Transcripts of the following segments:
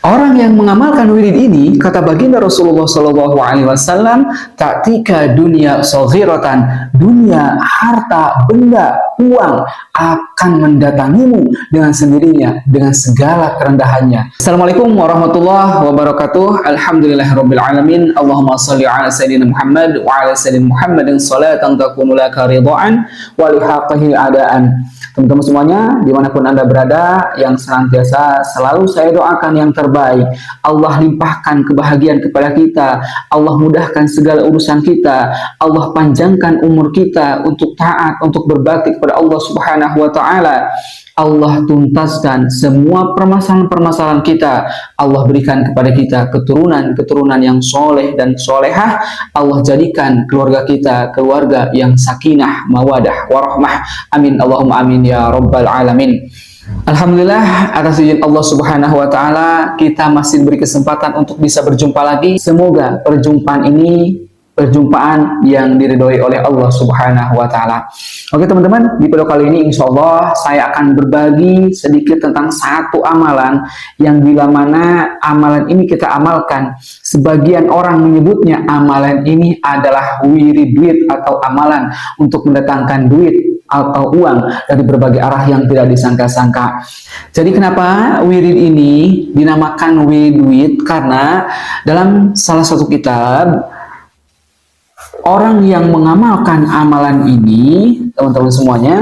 Orang yang mengamalkan wirid ini, kata baginda Rasulullah Shallallahu Alaihi Wasallam, taktika dunia soghiratan, dunia, harta, benda, uang akan mendatangimu dengan sendirinya, dengan segala kerendahannya. Assalamualaikum warahmatullahi wabarakatuh. Alhamdulillahirabbil alamin. Allahumma shalli ala sayyidina Muhammad wa ala sayyidina Muhammadin salatan takunu laka ridhaan wa lihaqihi adaan. Teman-teman semuanya, dimanapun Anda berada, yang senantiasa selalu saya doakan yang terbaik. Allah limpahkan kebahagiaan kepada kita, Allah mudahkan segala urusan kita, Allah panjangkan umur kita untuk taat, untuk berbakti kepada Allah Subhanahu wa Ta'ala. Allah tuntaskan semua permasalahan-permasalahan kita. Allah berikan kepada kita keturunan-keturunan yang soleh dan solehah. Allah jadikan keluarga kita keluarga yang sakinah, mawadah, warahmah. Amin Allahumma amin ya rabbal alamin. Alhamdulillah, atas izin Allah Subhanahu wa Ta'ala, kita masih diberi kesempatan untuk bisa berjumpa lagi. Semoga perjumpaan ini perjumpaan yang diridhoi oleh Allah Subhanahu wa Ta'ala. Oke teman-teman, di video kali ini insya Allah saya akan berbagi sedikit tentang satu amalan yang bila mana amalan ini kita amalkan, sebagian orang menyebutnya amalan ini adalah wirid duit atau amalan untuk mendatangkan duit atau uang dari berbagai arah yang tidak disangka-sangka. Jadi kenapa wirid ini dinamakan wirid duit? Karena dalam salah satu kitab, orang yang mengamalkan amalan ini, teman-teman semuanya,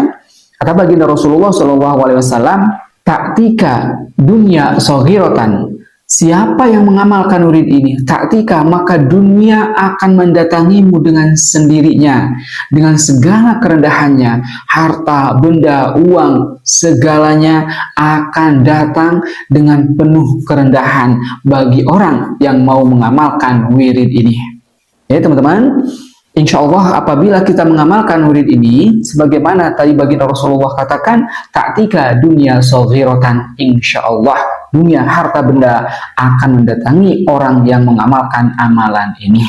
kata baginda Rasulullah SAW, taktika dunia soghiratan. Siapa yang mengamalkan wirid ini, taktika, maka dunia akan mendatangimu dengan sendirinya, dengan segala kerendahannya, harta, benda, uang, segalanya akan datang dengan penuh kerendahan bagi orang yang mau mengamalkan wirid ini. Ya teman-teman, insya Allah apabila kita mengamalkan wirid ini, sebagaimana tadi baginda Rasulullah katakan, taktika dunia soghiratan, insya Allah dunia harta benda akan mendatangi orang yang mengamalkan amalan ini.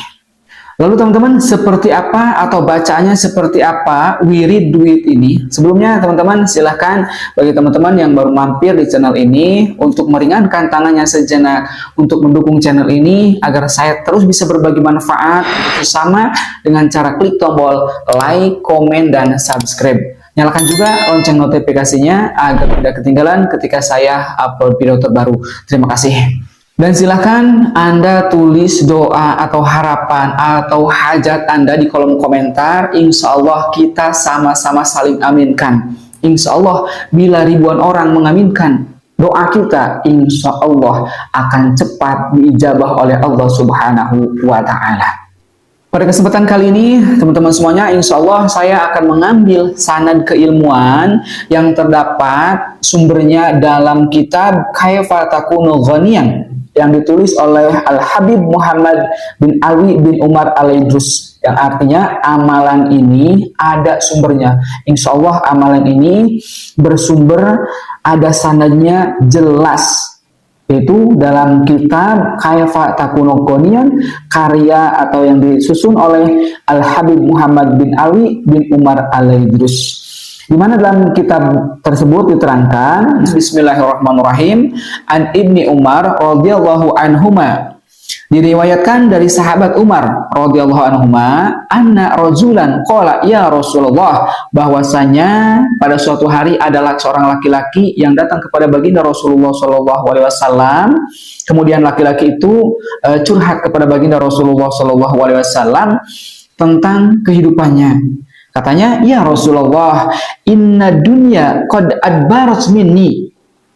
Lalu teman-teman, seperti apa atau bacaannya seperti apa wirid duit ini? Sebelumnya teman-teman silahkan bagi teman-teman yang baru mampir di channel ini untuk meringankan tangannya sejenak untuk mendukung channel ini agar saya terus bisa berbagi manfaat bersama dengan cara klik tombol like, komen, dan subscribe. Nyalakan juga lonceng notifikasinya agar tidak ketinggalan ketika saya upload video terbaru. Terima kasih. Dan silahkan Anda tulis doa atau harapan atau hajat Anda di kolom komentar. Insya Allah kita sama-sama saling aminkan. Insya Allah bila ribuan orang mengaminkan doa kita, insya Allah akan cepat diijabah oleh Allah Subhanahu wa Ta'ala. Pada kesempatan kali ini, teman-teman semuanya, insya Allah saya akan mengambil sanad keilmuan yang terdapat sumbernya dalam kitab Kaifa Takunu Ghaniyan yang ditulis oleh Al-Habib Muhammad bin Ali bin Umar Al-Idrus, yang artinya amalan ini ada sumbernya. Insya Allah amalan ini bersumber, ada sanadnya jelas, itu dalam kitab Kaifa Takunu Ghaniyan, karya atau yang disusun oleh Al-Habib Muhammad bin Ali bin Umar Al-Idrus, di mana dalam kitab tersebut diterangkan, Bismillahirrahmanirrahim, an Ibni Umar radhiyallahu anhuma, diriwayatkan dari sahabat Umar radhiyallahu anhuma, anna rajulan qala ya Rasulullah, bahwasanya pada suatu hari adalah seorang laki-laki yang datang kepada baginda Rasulullah SAW. Kemudian laki-laki itu curhat kepada baginda Rasulullah SAW tentang kehidupannya. Katanya, ya Rasulullah, inna dunya qad adbarat minni.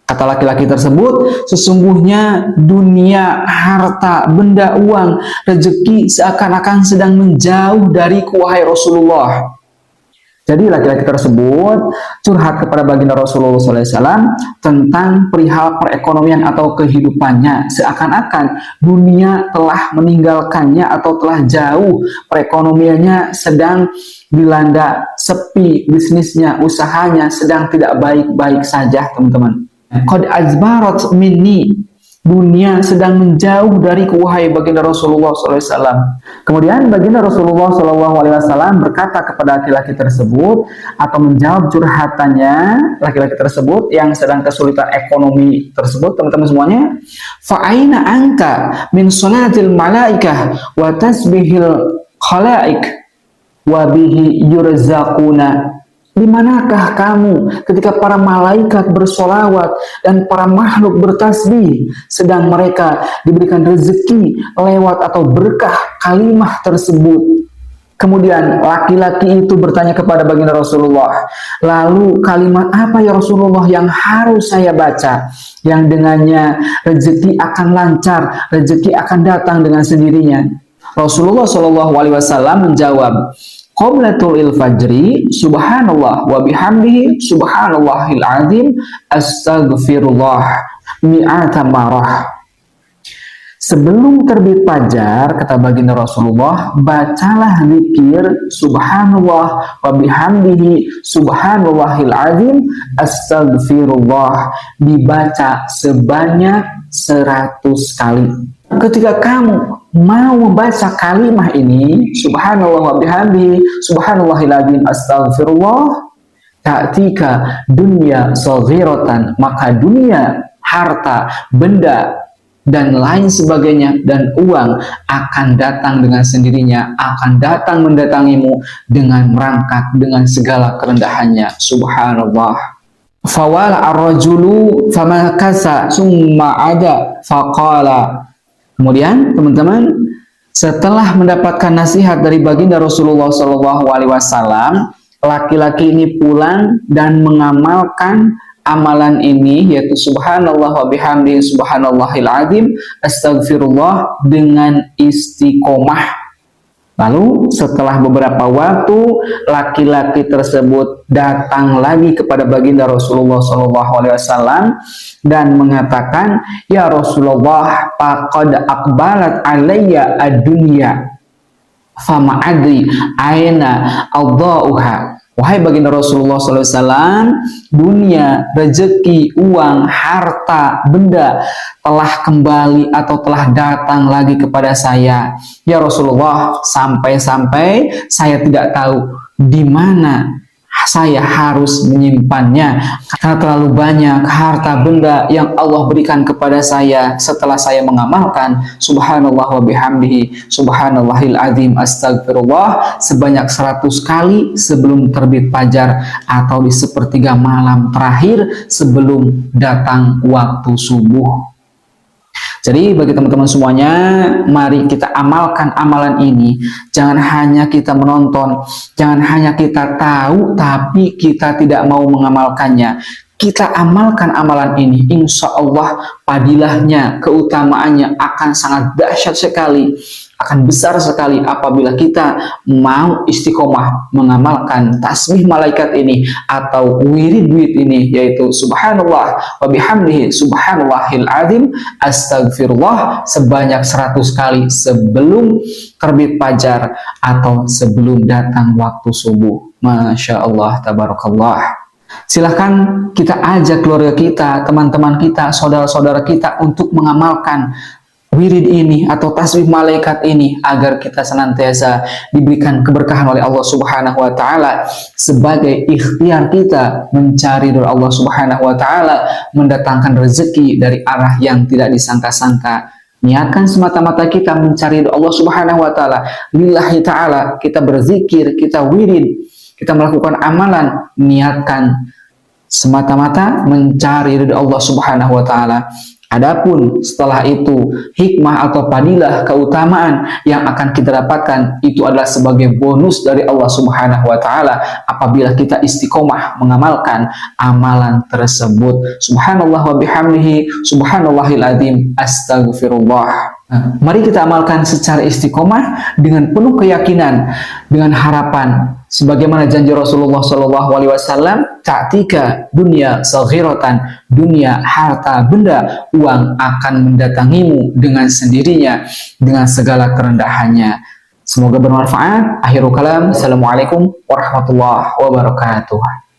Kata laki-laki tersebut, sesungguhnya dunia, harta, benda, uang, rezeki seakan-akan sedang menjauh dariku, wahai Rasulullah. Jadi laki-laki tersebut curhat kepada baginda Rasulullah SAW tentang perihal perekonomian atau kehidupannya. Seakan-akan dunia telah meninggalkannya atau telah jauh, perekonomiannya sedang dilanda sepi, bisnisnya, usahanya sedang tidak baik-baik saja, teman-teman. Qad azbarat minni, dunia sedang menjauh dari wahai baginda Rasulullah SAW. Kemudian baginda Rasulullah SAW berkata kepada laki-laki tersebut atau menjawab curhatannya laki-laki tersebut yang sedang kesulitan ekonomi tersebut, teman-teman semuanya. Fa'aina angka min salatil malaikah wa tasbihil khalaik wa bihi yurzaquna. Di manakah kamu ketika para malaikat bersolawat dan para makhluk bertasbih, sedang mereka diberikan rezeki lewat atau berkah kalimah tersebut? Kemudian laki-laki itu bertanya kepada baginda Rasulullah, lalu kalimat apa ya Rasulullah yang harus saya baca, yang dengannya rezeki akan lancar, rezeki akan datang dengan sendirinya? Rasulullah SAW menjawab, Qoblatul fajri, subhanallah wa bihamdihi, subhanallahil azim, astaghfirullah mi'ata marah. Sebelum terbit fajar, kata baginda Rasulullah, bacalah zikir subhanallah wa bihamdihi, subhanallahil azim, astaghfirullah, dibaca sebanyak 100 kali. Ketika kamu mau membaca kalimah ini, subhanallah wa bihamdihi, subhanallahil azim, astaghfirullah, ta'tika dunya saghiratan, maka dunia, harta, benda, dan lain sebagainya, dan uang akan datang dengan sendirinya, akan datang mendatangimu dengan merangkak dengan segala kerendahannya. Subhanallah. Fawala ar-rajulu famakasa summa ada faqala. Kemudian teman-teman, setelah mendapatkan nasihat dari baginda Rasulullah SAW, laki-laki ini pulang dan mengamalkan amalan ini, yaitu subhanallah wa bihamdihi, subhanallahil azim, astaghfirullah, dengan istiqomah. Lalu setelah beberapa waktu, laki-laki tersebut datang lagi kepada baginda Rasulullah SAW dan mengatakan, ya Rasulullah, faqad aqbalat alayya ad-dunya fama adri aina adha'uha. Wahai baginda Rasulullah SAW, dunia, rezeki, uang, harta, benda telah kembali atau telah datang lagi kepada saya. Ya Rasulullah, sampai-sampai saya tidak tahu di mana saya harus menyimpannya, karena terlalu banyak harta benda yang Allah berikan kepada saya setelah saya mengamalkan subhanallah wa bihamdihi, subhanallahil azim, astagfirullah sebanyak 100 kali sebelum terbit fajar atau di sepertiga malam terakhir sebelum datang waktu subuh. Jadi bagi teman-teman semuanya, mari kita amalkan amalan ini. Jangan hanya kita menonton, jangan hanya kita tahu, tapi kita tidak mau mengamalkannya. Kita amalkan amalan ini, insya Allah padilahnya, keutamaannya akan sangat dahsyat sekali, akan besar sekali apabila kita mau istiqomah mengamalkan tasbih malaikat ini atau wirid-wirid ini, yaitu subhanallah wa bihamdihi, subhanallahil azim, astagfirullah sebanyak 100 kali sebelum terbit fajar atau sebelum datang waktu subuh. Masya Allah, tabarakallah. Silahkan kita ajak keluarga kita, teman-teman kita, saudara-saudara kita untuk mengamalkan wirid ini atau tasbih malaikat ini agar kita senantiasa diberikan keberkahan oleh Allah Subhanahu wa taala sebagai ikhtiar kita mencari dari Allah Subhanahu wa taala, mendatangkan rezeki dari arah yang tidak disangka-sangka. Niatkan semata-mata kita mencari dari Allah Subhanahu wa taala, lillahi taala, kita berzikir, kita wirid, kita melakukan amalan, niatkan semata-mata mencari ridha Allah Subhanahu wa taala. Adapun setelah itu hikmah atau padilah keutamaan yang akan kita dapatkan itu adalah sebagai bonus dari Allah Subhanahu wa taala apabila kita istiqomah mengamalkan amalan tersebut. Subhanallah wa bihamdihi, subhanallahil azim, astagfirullah. Mari kita amalkan secara istiqomah dengan penuh keyakinan, dengan harapan sebagaimana janji Rasulullah SAW, ta'tika dunya saghiratan, dunia, harta, benda, uang akan mendatangimu dengan sendirinya, dengan segala kerendahannya. Semoga bermanfaat. Akhirul kalam. Assalamualaikum warahmatullahi wabarakatuh.